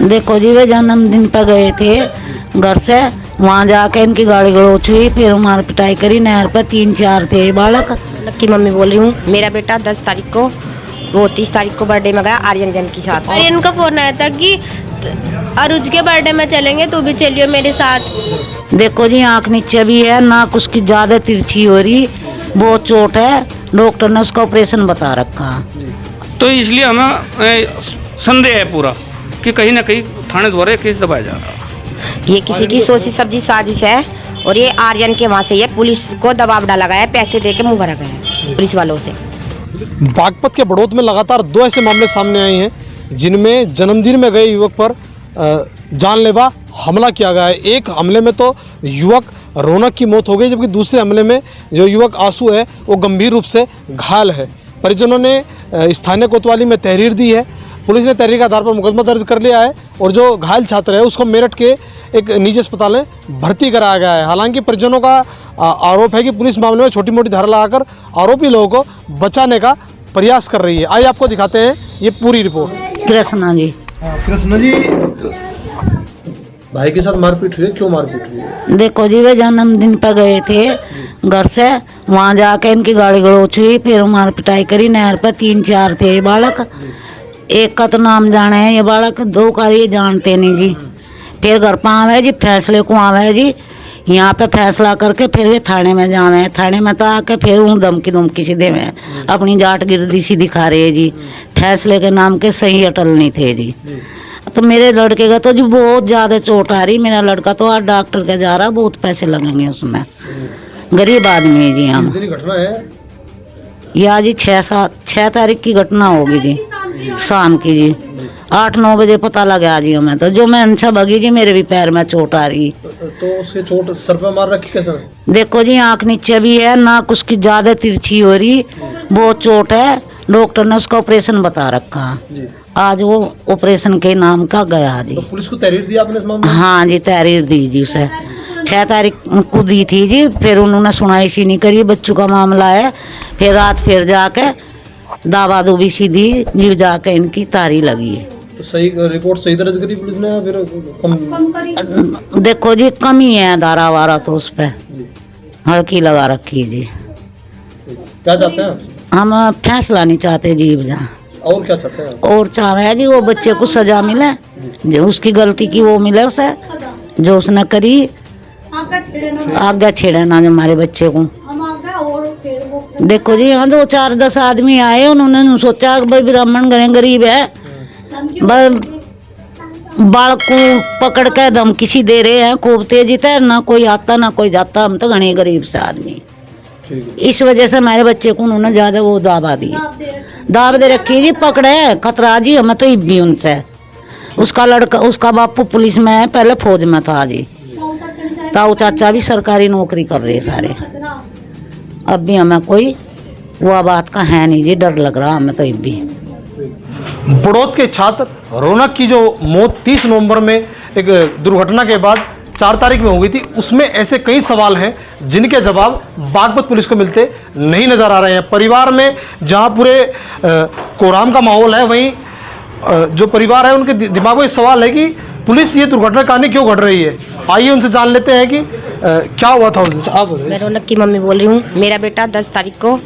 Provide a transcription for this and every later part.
देखो जी, वे जन्मदिन पर गए थे घर से, वहाँ जाके इनकी गाड़ी गड़ोच हुई, फिर मार पिटाई करी नहर पर। 3-4 थे बालक। की मम्मी बोल रही हूँ। मेरा बेटा 10 तारीख को, वो 30 तारीख को बर्थडे में गया आर्यन जन के साथ। आर्यन का फोन आया था कि अरुज के बर्थडे में चलेंगे, तू भी चलियो मेरे साथ। देखो जी, आँख नीचे भी है, नाक उसकी ज्यादा तिरछी हो रही, बहुत चोट है, डॉक्टर ने उसका ऑपरेशन बता रखा। तो इसलिए हमें संदेह है पूरा कि कहीं ना कहीं थाने द्वारा केस दबाया जा रहा है। ये किसी की सोची समझी साजिश है और ये आर्यन के वहाँ से ये पुलिस को दबाव डाला गया है, पैसे दे के मुँह भरा गया है पुलिस वालों से। बागपत के बड़ौत में लगातार 2 ऐसे मामले सामने आए हैं जिनमें जन्मदिन में गए युवक पर जानलेवा हमला किया गया है। एक हमले में तो युवक रौनक की मौत हो गई, जबकि दूसरे हमले में जो युवक आंसू है वो गंभीर रूप से घायल है। परिजनों ने स्थानीय कोतवाली में तहरीर दी है। पुलिस ने तहरीर के आधार पर मुकदमा दर्ज कर लिया है और जो घायल छात्र है उसको मेरठ के एक निजी अस्पताल में भर्ती कराया गया है। हालांकि परिजनों का आरोप है कि पुलिस मामले में छोटी मोटी धारा लगाकर आरोपी लोगों को बचाने का प्रयास कर रही है। आइए आपको दिखाते हैं ये पूरी रिपोर्ट। कृष्णा जी। कृष्णा जी, भाई के साथ मारपीट हुई है, क्यों मारपीट हुई है? देखो जी, वे जन्मदिन पर गए थे घर से, वहाँ जाके इनकी गाड़ी गड़ोच हुई, फिर मार पिटाई करी नहर पर। 3-4 थे बालक। एक का तो नाम जाने है ये बालक, 2 का ये जानते नहीं जी। फिर घर पर आवे जी, फैसले को आवे जी, यहाँ पे फैसला करके फिर वे थाने में जावे। थाने में तो आके फिर वो धमकी सी देवे, अपनी जाट गिरदी सी दिखा रहे जी। फैसले के नाम के सही अटल नहीं थे जी। तो मेरे लड़के का तो जो बहुत ज़्यादा चोट आ रही, मेरा लड़का तो आज डॉक्टर के जा रहा, बहुत पैसे लगेंगे उसमें, गरीब आदमी है जी। हम किस दिन की घटना है? ये आज जी 6 तारीख की घटना होगी जी, शाम की जी। 8-9 बजे पता लगा जी हमें, तो जो मैं अनसा भगी जी, मेरे भी पैर में चोट आ रही। तो उसके चोट सर पे मार रखी कैसे? देखो जी, आँख नीचे भी है, नाक उसकी ज़्यादा तिरछी हो रही, बहुत चोट है, डॉक्टर ने उसका ऑपरेशन बता रखा। आज वो ऑपरेशन के नाम का गया जी। तो पुलिस को तहरीर दी आपने इस मामले में? हाँ जी, तहरीर दी जी उसे 6 तारीख को दी थी जी। फिर उन्होंने सुनाई सी नहीं करी, बच्चों का मामला है। फिर रात फिर जाके दावा दूबी सी दी जी, जाके इनकी तारी लगी है। तो सही रिपोर्ट सही दर्ज करी पुलिस ने या फिर कम? देखो जी, कमी है धारा वारा तो उस पर हड़की लगा रखी है जी। क्या चाहते हैं? हम फैसला नहीं चाहते जी जहाँ। और क्या चाहते हैं? और चाहे जी वो बच्चे को सजा मिले, जो उसकी गलती की वो मिले उसे, जो उसने करी आगे छेड़े ना हमारे बच्चे को। देखो जी, यहाँ 2-4-10 आदमी आए, उन्होंने सोचा कि भाई ब्राह्मण गरीब है, बाल को पकड़ के धमकी सी दे रहे हैं खूब तेजी से, ना कोई आता ना कोई जाता, हम तो घने गरीब से आदमी। इस वजह से हमारे बच्चे को उन्होंने ज्यादा वो दावा दी, दाव दे रखी जी, पकड़े खतरा जी हमें तो भी उनसे। उसका लड़का, उसका बापू पुलिस में है, पहले फौज में था जी, ताऊ चाचा भी सरकारी नौकरी कर रहे सारे। अब भी हमें कोई वो बात का है नहीं जी, डर लग रहा हमें तो भी। बड़ौत के छात्र रौनक की जो मौत 30 नवंबर में एक दुर्घटना के बाद 4 तारीख में हो गई थी, उसमें ऐसे कई सवाल हैं जिनके जवाब बागपत पुलिस को मिलते नहीं नजर आ रहे हैं। परिवार में जहां पूरे कोराम का माहौल है, वहीं जो परिवार है उनके दिमाग में सवाल है कि पुलिस ये दुर्घटना कहानी क्यों घट रही है। आइए उनसे जान लेते हैं कि क्या हुआ था उस दिन। मैं रौनक की मम्मी बोल रही हूँ। मेरा बेटा 10 तारीख को,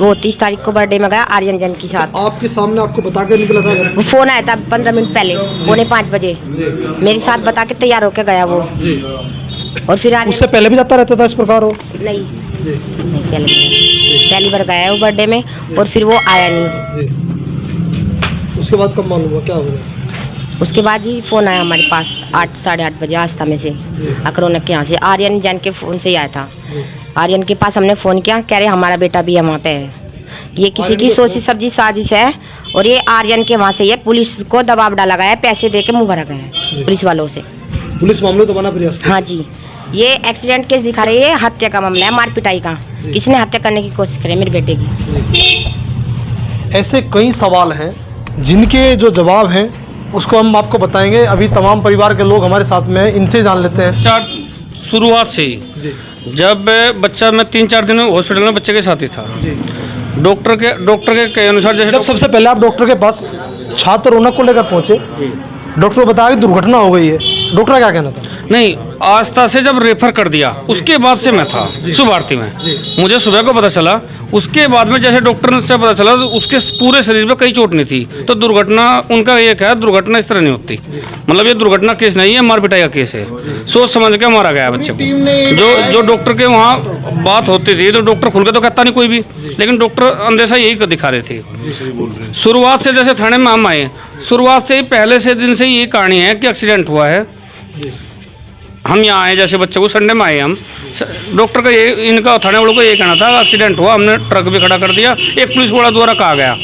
वो 30 तारीख को बर्थडे में गया आर्यन जन के साथ। आपके सामने आपको बता के निकला था? वो फोन आया था 15 मिनट पहले, 4:45 बजे मेरे साथ बता के तैयार होके गया वो। और फिर उससे पहले भी जाता रहता था इस प्रकार? हो नहीं, पहली बार गया है वो बर्थडे में, और फिर वो आया नहीं। उसके बाद कब मालूम हुआ, क्या हुआ? उसके बाद ही फोन आया हमारे पास 8 साढ़े 8 बजे आस्था में से, अकरोनक के यहाँ से, आर्यन जैन के फ़ोन से ही आया था। आर्यन के पास हमने फ़ोन किया, कह रहे हमारा बेटा भी है वहाँ पे है। ये किसी की सोची समझी साजिश है और ये आर्यन के वहाँ से ये पुलिस को दबाव डाला गया है, पैसे दे के मुँह भरा गया है पुलिस वालों से। पुलिस मामले तो बना प्रयास? हाँ जी, ये एक्सीडेंट केस दिखा रही है, हत्या का मामला है, मार पिटाई का। किसने हत्या करने की कोशिश करी मेरे बेटे की। ऐसे कई सवाल हैं जिनके जो जवाब हैं उसको हम आपको बताएंगे। अभी तमाम परिवार के लोग हमारे साथ में हैं, इनसे जान लेते हैं। शुरुआत से ही जब बच्चा, मैं 3-4 दिन हॉस्पिटल में बच्चे के साथ ही था, डॉक्टर के अनुसार, जैसे जब सबसे पहले आप डॉक्टर के पास छात्र रौनक को लेकर पहुंचे डॉक्टर को बताया कि दुर्घटना हो गई है, डॉक्टर का क्या कहना था? नहीं, आस्था से जब रेफर कर दिया उसके बाद से मैं था शुभ आरती में, मुझे सुबह को पता चला। उसके बाद में जैसे डॉक्टर से पता चला तो उसके पूरे शरीर में कई चोट नहीं थी। तो दुर्घटना उनका ये क्या है, दुर्घटना इस तरह नहीं होती, मतलब ये दुर्घटना केस नहीं है, मार पिटाई का केस है। सोच समझ के मारा गया बच्चे को। जो डॉक्टर के वहाँ बात होती थी तो डॉक्टर खुल के तो कहता नहीं कोई भी, लेकिन डॉक्टर अंदेशा यही दिखा रहे थे। शुरुआत से जैसे थाने में हम आए, शुरुआत से ही पहले से दिन से ये कहानी है कि एक्सीडेंट हुआ है। हम यहाँ आए जैसे बच्चे को संडे में आए हम, डॉक्टर का ये इनका थाने वालों को ये कहना था एक्सीडेंट हुआ, हमने ट्रक भी खड़ा कर दिया। एक पुलिस वाला द्वारा कहा गया,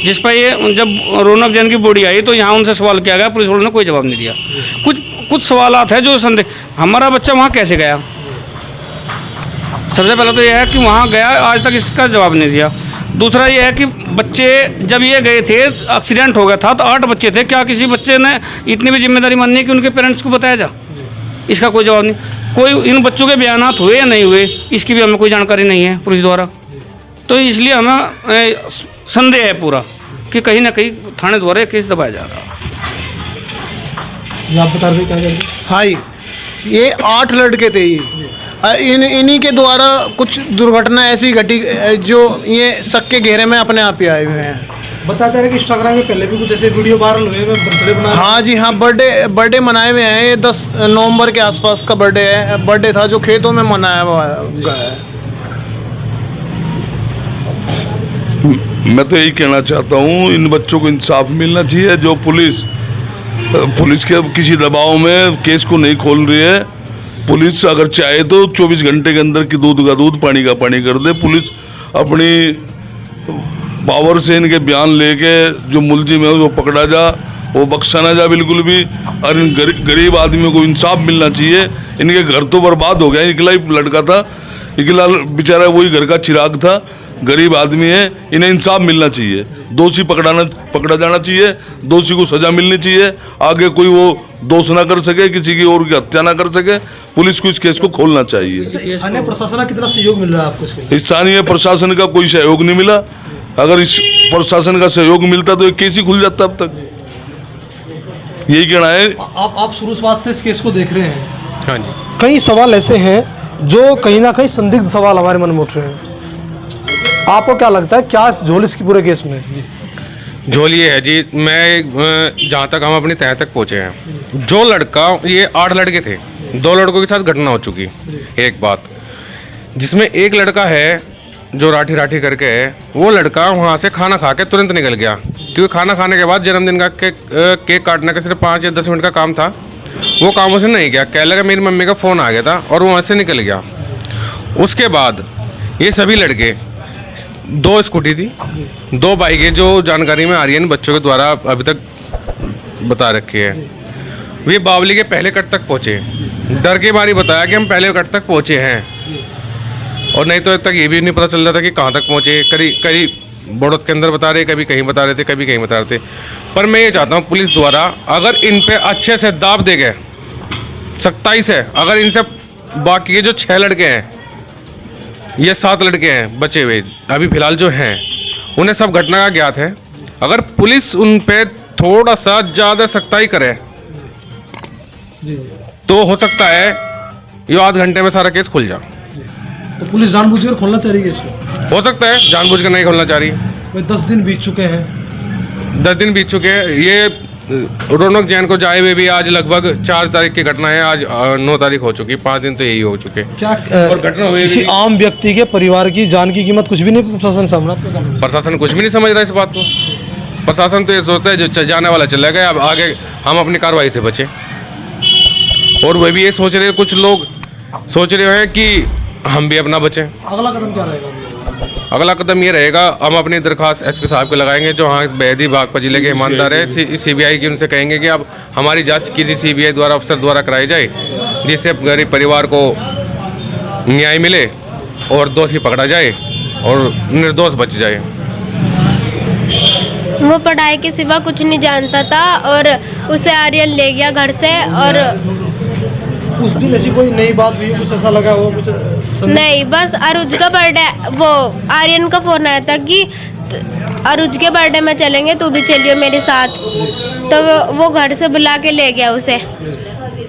जिस पर ये जब रौनक जैन की बॉडी आई तो यहाँ उनसे सवाल किया गया, पुलिस वालों ने कोई जवाब नहीं दिया। कुछ सवालात है जो संदेह, हमारा बच्चा वहाँ कैसे गया, सबसे पहले तो यह है कि वहाँ गया, आज तक इसका जवाब नहीं दिया। दूसरा ये है कि बच्चे जब ये गए थे एक्सीडेंट हो गया था तो 8 बच्चे थे, क्या किसी बच्चे ने इतनी भी जिम्मेदारी माननी है कि उनके पेरेंट्स को बताया जा? इसका कोई जवाब नहीं। कोई इन बच्चों के बयानात हुए या नहीं हुए इसकी भी हमें कोई जानकारी नहीं है पुलिस द्वारा। तो इसलिए हमें संदेह है पूरा कि कहीं ना कहीं थाने द्वारा केस दबाया जा रहा है। आप बता रहे क्या करेंगे? हाँ, ये 8 लड़के थे। ये इन्हीं के द्वारा कुछ दुर्घटना ऐसी घटी जो ये सक्के घेरे में अपने आप ही आए हुए हैं। बताते रहे कि इंस्टाग्राम में पहले भी कुछ ऐसे वीडियो वायरल हुए, बर्थडे बना। हाँ जी हाँ, बर्थडे मनाए हुए हैं। ये 10 नवंबर के आसपास का बर्थडे था जो खेतों में मनाया हुआ है। मैं तो यही कहना चाहता हूँ, इन बच्चों को इंसाफ मिलना चाहिए। जो पुलिस के किसी दबाव में केस को नहीं खोल रही है। पुलिस अगर चाहे तो 24 घंटे के अंदर की दूध का दूध पानी का पानी कर दे। पुलिस अपनी पावर से इनके बयान लेके जो मुलजिम है उसको पकड़ा जा, वो बख्शा ना जा बिल्कुल भी। और इन गरीब आदमियों को इंसाफ मिलना चाहिए। इनके घर तो बर्बाद हो गया, इकला ही लड़का था, इकला बेचारा वही घर का चिराग था, गरीब आदमी है, इन्हें इंसाफ मिलना चाहिए। दोषी पकड़ा जाना चाहिए, दोषी को सजा मिलनी चाहिए। आगे कोई वो दोष ना कर सके, किसी की और की हत्या ना कर सके। पुलिस को इस केस को खोलना चाहिए। स्थानीय प्रशासन का कितना सहयोग मिल रहा है आपको इसके? स्थानीय प्रशासन का कोई सहयोग नहीं मिला। अगर इस प्रशासन का सहयोग मिलता तो ये केस ही खुल जाता अब तक। यही कहना है। आप शुरुआत से इस केस को देख रहे हैं। हाँ जी। कई सवाल ऐसे हैं जो कहीं ना कहीं संदिग्ध सवाल हमारे मन में उठ रहे हैं। आपको क्या लगता है, क्या झोल इसकी पूरे केस में? झोल ये है जी, मैं जहाँ तक हम अपनी तह तक पहुँचे हैं, जो लड़का, ये 8 लड़के थे, 2 लड़कों के साथ घटना हो चुकी। एक बात जिसमें एक लड़का है जो राठी करके है, वो लड़का वहाँ से खाना खा के तुरंत निकल गया, क्योंकि खाना खाने के बाद जन्मदिन का केक काटने का सिर्फ 5 या 10 मिनट का काम था। वो काम उसे नहीं किया, कह लगा मेरी मम्मी का फ़ोन आ गया था और वो वहाँ से निकल गया। उसके बाद ये सभी लड़के, 2 स्कूटी थी, 2 बाइकें जो जानकारी में आ रही है इन बच्चों के द्वारा अभी तक बता रखी है। वे बावली के पहले कट तक पहुँचे, डर के मारी बताया कि हम पहले कट तक पहुँचे हैं, और नहीं तो अब तक ये भी नहीं पता चल रहा था कि कहाँ तक पहुँचे। कहीं बड़ौद के अंदर बता रहे, कभी कहीं बता रहे थे, कभी कहीं बता रहे थे। पर मैं ये चाहता हूँ पुलिस द्वारा अगर इन पे अच्छे से दाब दे गए, सख्ताई से, अगर इनसे बाकी के जो 6 लड़के हैं, ये 7 लड़के हैं बचे हुए अभी फिलहाल जो हैं, उन्हें सब घटना का ज्ञात है। अगर पुलिस उन पे थोड़ा सा ज़्यादा सख्ताई करे तो हो सकता है ये आध घंटे में सारा केस खुल जाए। तो पुलिस जानबूझकर खोलना चाह रही है इसको? हो सकता है जानबूझ कर नहीं खोलना चाह रही। 10 दिन बीत चुके हैं। 10 दिन बीत चुके हैं। ये रौनक जैन को जाए हुए भी आज लगभग 4 तारीख की घटना है, आज 9 तारीख हो चुकी, 5 दिन तो यही हो चुके। क्या और घटना हुई किसी आम व्यक्ति के परिवार की जान की कीमत कुछ भी नहीं प्रशासन सामने? प्रशासन कुछ भी नहीं समझ रहा इस बात को। प्रशासन तो ये सोचता है जो जाने वाला चला गया, अब आगे हम अपनी कार्रवाई से बचें। और वह भी ये सोच रहे, कुछ लोग सोच रहे हैं कि हम भी अपना बचें। अगला कदम क्या रहेगा? अगला कदम ये रहेगा, हम अपनी दरख्वास्त एसपी साहब को लगाएंगे जो हाँ बेहदी बागपत जिले के ईमानदार है, सीबीआई की, उनसे कहेंगे कि अब हमारी जांच किसी सीबीआई द्वारा अफसर द्वारा कराई जाए, जिससे गरीब परिवार को न्याय मिले और दोषी पकड़ा जाए और निर्दोष बच जाए। वो पढ़ाई के सिवा कुछ नहीं जानता था और उसे आर्यन ले गया घर से। और उस दिन ऐसी कोई नई बात हुई, कुछ ऐसा लगा हो कुछ? नहीं, बस अरुज का बर्थडे, वो आर्यन का फोन आया था कि अरुज के बर्थडे में चलेंगे, तू भी चलियो मेरे साथ। तो वो घर से बुला के ले गया उसे,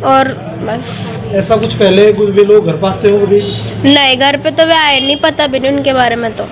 और बस। ऐसा कुछ पहले वे लोग घर पाते हो कभी? नहीं, घर पे तो वे आए नहीं, पता भी नहीं उनके बारे में तो।